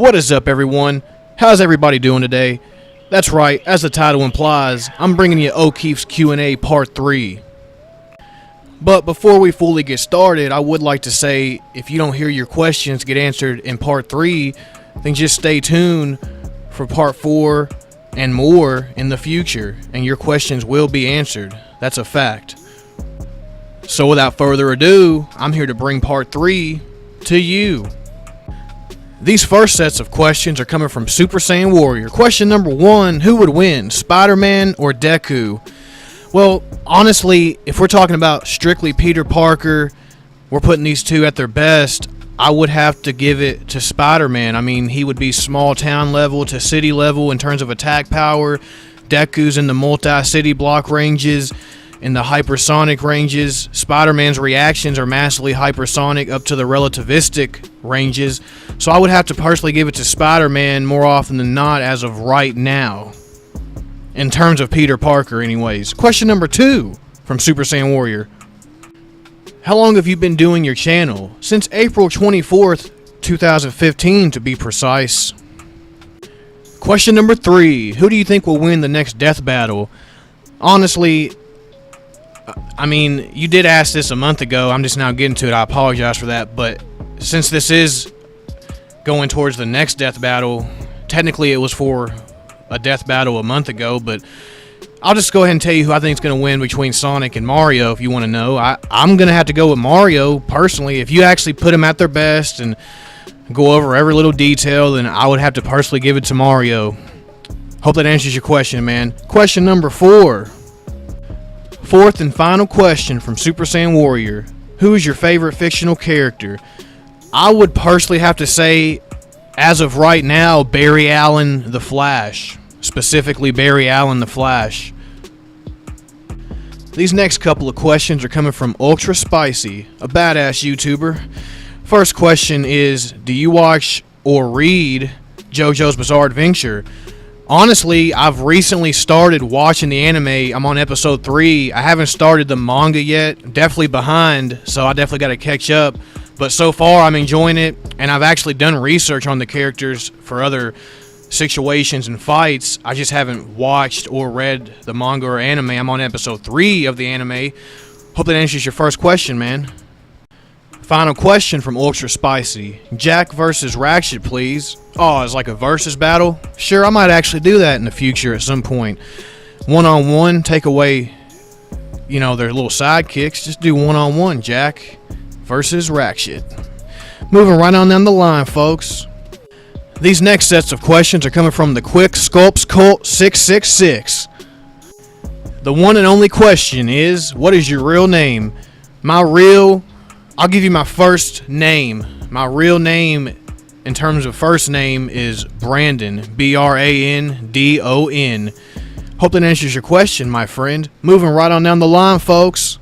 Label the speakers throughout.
Speaker 1: What is up, everyone? How's everybody doing today? That's right, as the title implies, I'm bringing you O'Keefe's Q&A Part 3. But before we fully get started, I would like to say, if you don't hear your questions get answered in Part 3, then just stay tuned for Part 4 and more in the future, and your questions will be answered. That's a fact. So without further ado, I'm here to bring Part 3 to you. These first sets of questions are coming from Super Saiyan Warrior. Question number 1, who would win, Spider-Man or Deku? Well, honestly, if we're talking about strictly Peter Parker, we're putting these two at their best, I would have to give it to Spider-Man. I mean, he would be small town level to city level in terms of attack power. Deku's in the multi-city block ranges, in the hypersonic ranges. Spider-Man's reactions are massively hypersonic up to the relativistic ranges. So I would have to personally give it to Spider-Man more often than not as of right now. In terms of Peter Parker anyways. Question number 2 from Super Saiyan Warrior. How long have you been doing your channel? Since April 24th, 2015 to be precise. Question number 3. Who do you think will win the next death battle? Honestly, I mean, you did ask this a month ago. I'm just now getting to it. I apologize for that. But since this is going towards the next death battle, technically it was for a death battle a month ago, but I'll just go ahead and tell you who I think is going to win between Sonic and Mario if you want to know. I'm going to have to go with Mario, personally. If you actually put them at their best and go over every little detail, then I would have to personally give it to Mario. Hope that answers your question, man. Question number 4. Fourth and final question from Super Saiyan Warrior. Who is your favorite fictional character? I would personally have to say, as of right now, Barry Allen the Flash. Specifically, Barry Allen the Flash. These next couple of questions are coming from Ultra Spicy, a badass YouTuber. First question is, do you watch or read JoJo's Bizarre Adventure? Honestly, I've recently started watching the anime. I'm on episode 3. I haven't started the manga yet. Definitely behind, so I definitely got to catch up. But so far, I'm enjoying it, and I've actually done research on the characters for other situations and fights. I just haven't watched or read the manga or anime. I'm on episode 3 of the anime. Hope that answers your first question, man. Final question from Ultra Spicy. Jack versus Ratchet, please. Oh, it's like a versus battle? Sure, I might actually do that in the future at some point. One-on-one, take away, their little sidekicks. Just do one-on-one, Jack versus Ratchet. Moving right on down the line, folks. These next sets of questions are coming from the Quickscopes Cult 666. The one and only question is, what is your real name? I'll give you my first name. My real name, in terms of first name, is Brandon. Brandon. Hope that answers your question, my friend. Moving right on down the line, folks.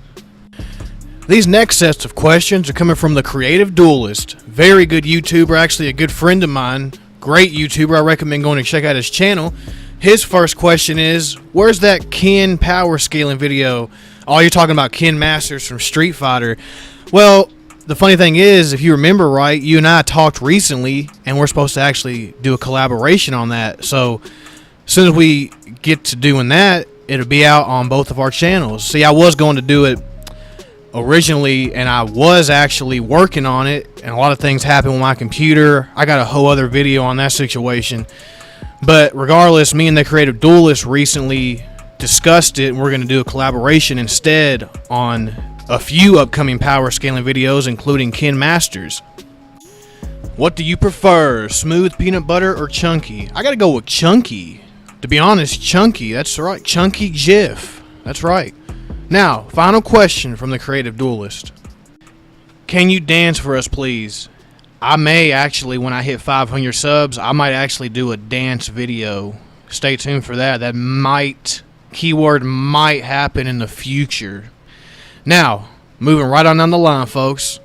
Speaker 1: These next sets of questions are coming from the Creative Duelist. Very good YouTuber, actually a good friend of mine. Great YouTuber. I recommend going to check out his channel. His first question is, where's that Ken power scaling video? Oh, you're talking about Ken Masters from Street Fighter. Well, the funny thing is, if you remember right, you and I talked recently, and we're supposed to actually do a collaboration on that. So, as soon as we get to doing that, it'll be out on both of our channels. See, I was going to do it originally, and I was actually working on it, and a lot of things happened with my computer. I got a whole other video on that situation. But regardless, me and the Creative Duelist recently discussed it, and we're going to do a collaboration instead on a few upcoming power scaling videos, including Ken Masters. What do you prefer, smooth peanut butter or chunky? I gotta go with chunky. To be honest, chunky. That's right, chunky GIF. That's right. Now, final question from the Creative Duelist. Can you dance for us, please? I may actually, when I hit 500 subs, I might actually do a dance video. Stay tuned for that. That might, keyword might, happen in the future. Now, moving right on down the line, folks.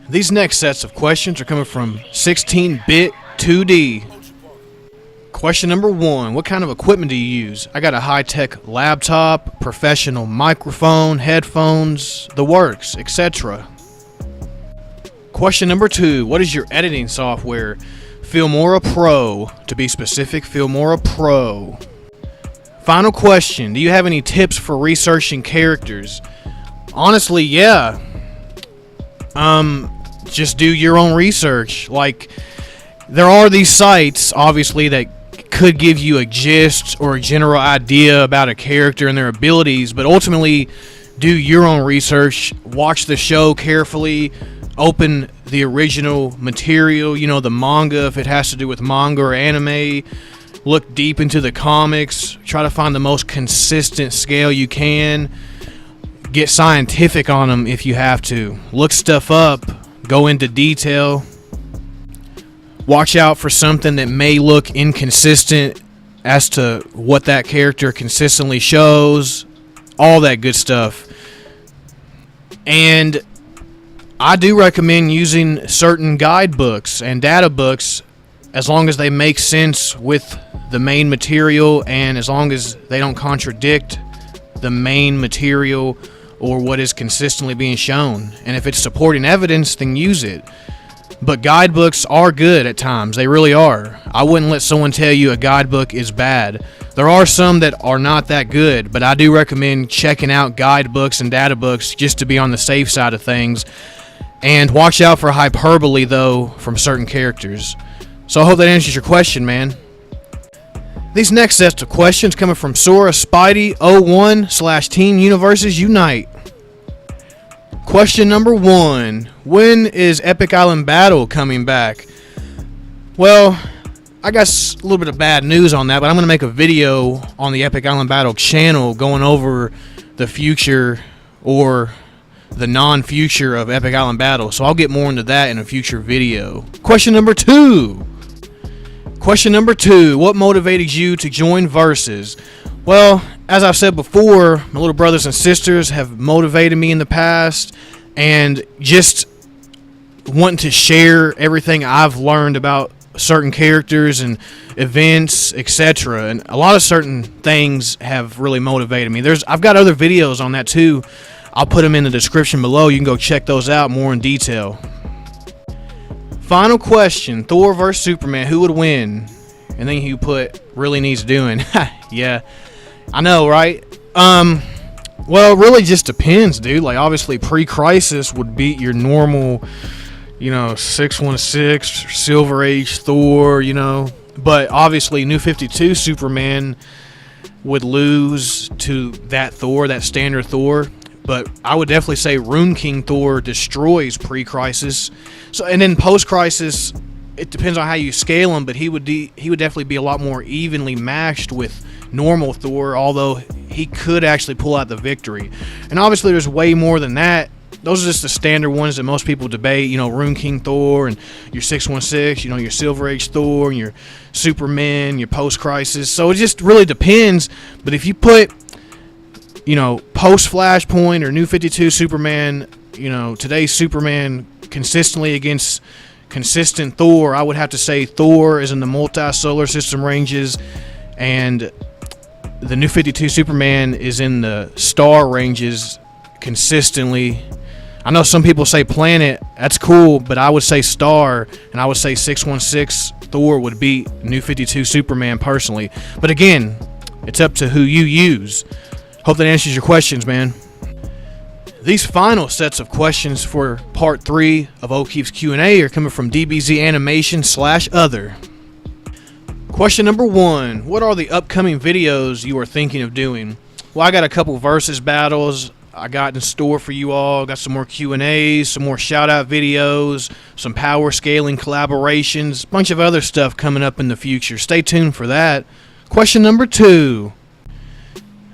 Speaker 1: These next sets of questions are coming from 16-bit 2D. Question number 1. What kind of equipment do you use? I got a high-tech laptop, professional microphone, headphones, the works, etc. Question number 2. What is your editing software? Filmora Pro. To be specific, Filmora Pro. Final question. Do you have any tips for researching characters? Honestly, yeah. Just do your own research. Like, there are these sites, obviously, that could give you a gist or a general idea about a character and their abilities, but ultimately, do your own research. Watch the show carefully. Open the original material, the manga, if it has to do with manga or anime. Look deep into the comics. Try to find the most consistent scale you can. Get scientific on them if you have to. Look stuff up. Go into detail. Watch out for something that may look inconsistent as to what that character consistently shows. All that good stuff. And I do recommend using certain guidebooks and data books as long as they make sense with the main material and as long as they don't contradict the main material or what is consistently being shown. And if it's supporting evidence, then use it. But guidebooks are good at times. They really are. I wouldn't let someone tell you a guidebook is bad. There are some that are not that good, but I do recommend checking out guidebooks and data books just to be on the safe side of things. And watch out for hyperbole, though, from certain characters. So I hope that answers your question, man. These next sets of questions coming from Sora Spidey 01/Team Universes Unite. Question number 1. When is Epic Island Battle coming back? Well, I got a little bit of bad news on that, but I'm going to make a video on the Epic Island Battle channel going over the future or the non-future of Epic Island Battle. So I'll get more into that in a future video. Question number 2. What motivated you to join Versus? Well, as I've said before, my little brothers and sisters have motivated me in the past, and just wanting to share everything I've learned about certain characters and events, etc. And a lot of certain things have really motivated me. I've got other videos on that too. I'll put them in the description below. You can go check those out more in detail. Final question. Thor vs. Superman. Who would win? And then you put really needs doing. Yeah. I know, right? Well, it really just depends, dude. Like, obviously, pre-Crisis would beat your normal, 616, Silver Age Thor, But, obviously, New 52 Superman would lose to that Thor, that standard Thor. But I would definitely say Rune King Thor destroys pre-Crisis. So, and then post-Crisis, it depends on how you scale him, but he would definitely be a lot more evenly matched with normal Thor, although he could actually pull out the victory. And obviously there's way more than that. Those are just the standard ones that most people debate, Rune King Thor and your 616, your Silver Age Thor and your Superman, your post-Crisis. So it just really depends. But if you put, post-Flashpoint or New 52 Superman, today's Superman consistently against consistent Thor, I would have to say Thor is in the multi-solar system ranges, and the New 52 Superman is in the star ranges consistently. I know some people say planet, that's cool, but I would say star, and I would say 616 Thor would beat New 52 Superman personally. But again, it's up to who you use. Hope that answers your questions, man. These final sets of questions for part 3 of O'Keefe's Q&A are coming from DBZ Animation/other. Question number 1. What are the upcoming videos you are thinking of doing? Well, I got a couple versus battles I got in store for you all. Got some more Q&As, some more shout-out videos, some power scaling collaborations, a bunch of other stuff coming up in the future. Stay tuned for that. Question number 2.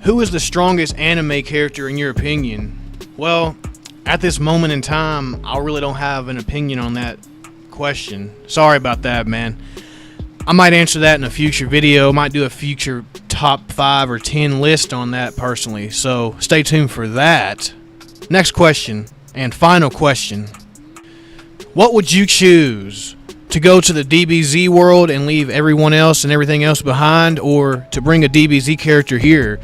Speaker 1: Who is the strongest anime character in your opinion? Well, at this moment in time, I really don't have an opinion on that question. Sorry about that, man. I might answer that in a future video. I might do a future top 5 or 10 list on that personally. So stay tuned for that. Next question and final question. What would you choose? To go to the DBZ world and leave everyone else and everything else behind, or to bring a DBZ character here?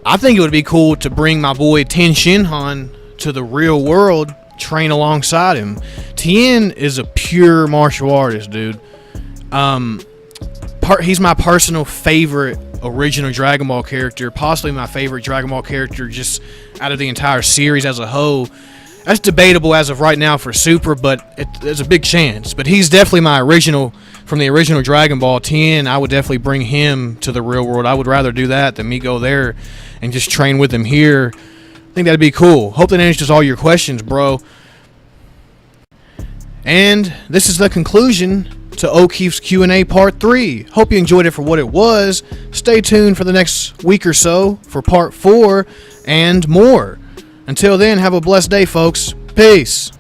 Speaker 1: I think it would be cool to bring my boy Tien Shinhan to the real world, train alongside him. Tien is a pure martial artist, dude. He's my personal favorite original Dragon Ball character, possibly my favorite Dragon Ball character just out of the entire series as a whole. That's debatable as of right now for Super, but there's a big chance. But he's definitely my original, from the original Dragon Ball 10. I would definitely bring him to the real world. I would rather do that than me go there and just train with him here. I think that'd be cool. Hope that answers all your questions, bro. And this is the conclusion to O'Keefe's Q&A Part 3. Hope you enjoyed it for what it was. Stay tuned for the next week or so for Part 4 and more. Until then, have a blessed day, folks. Peace.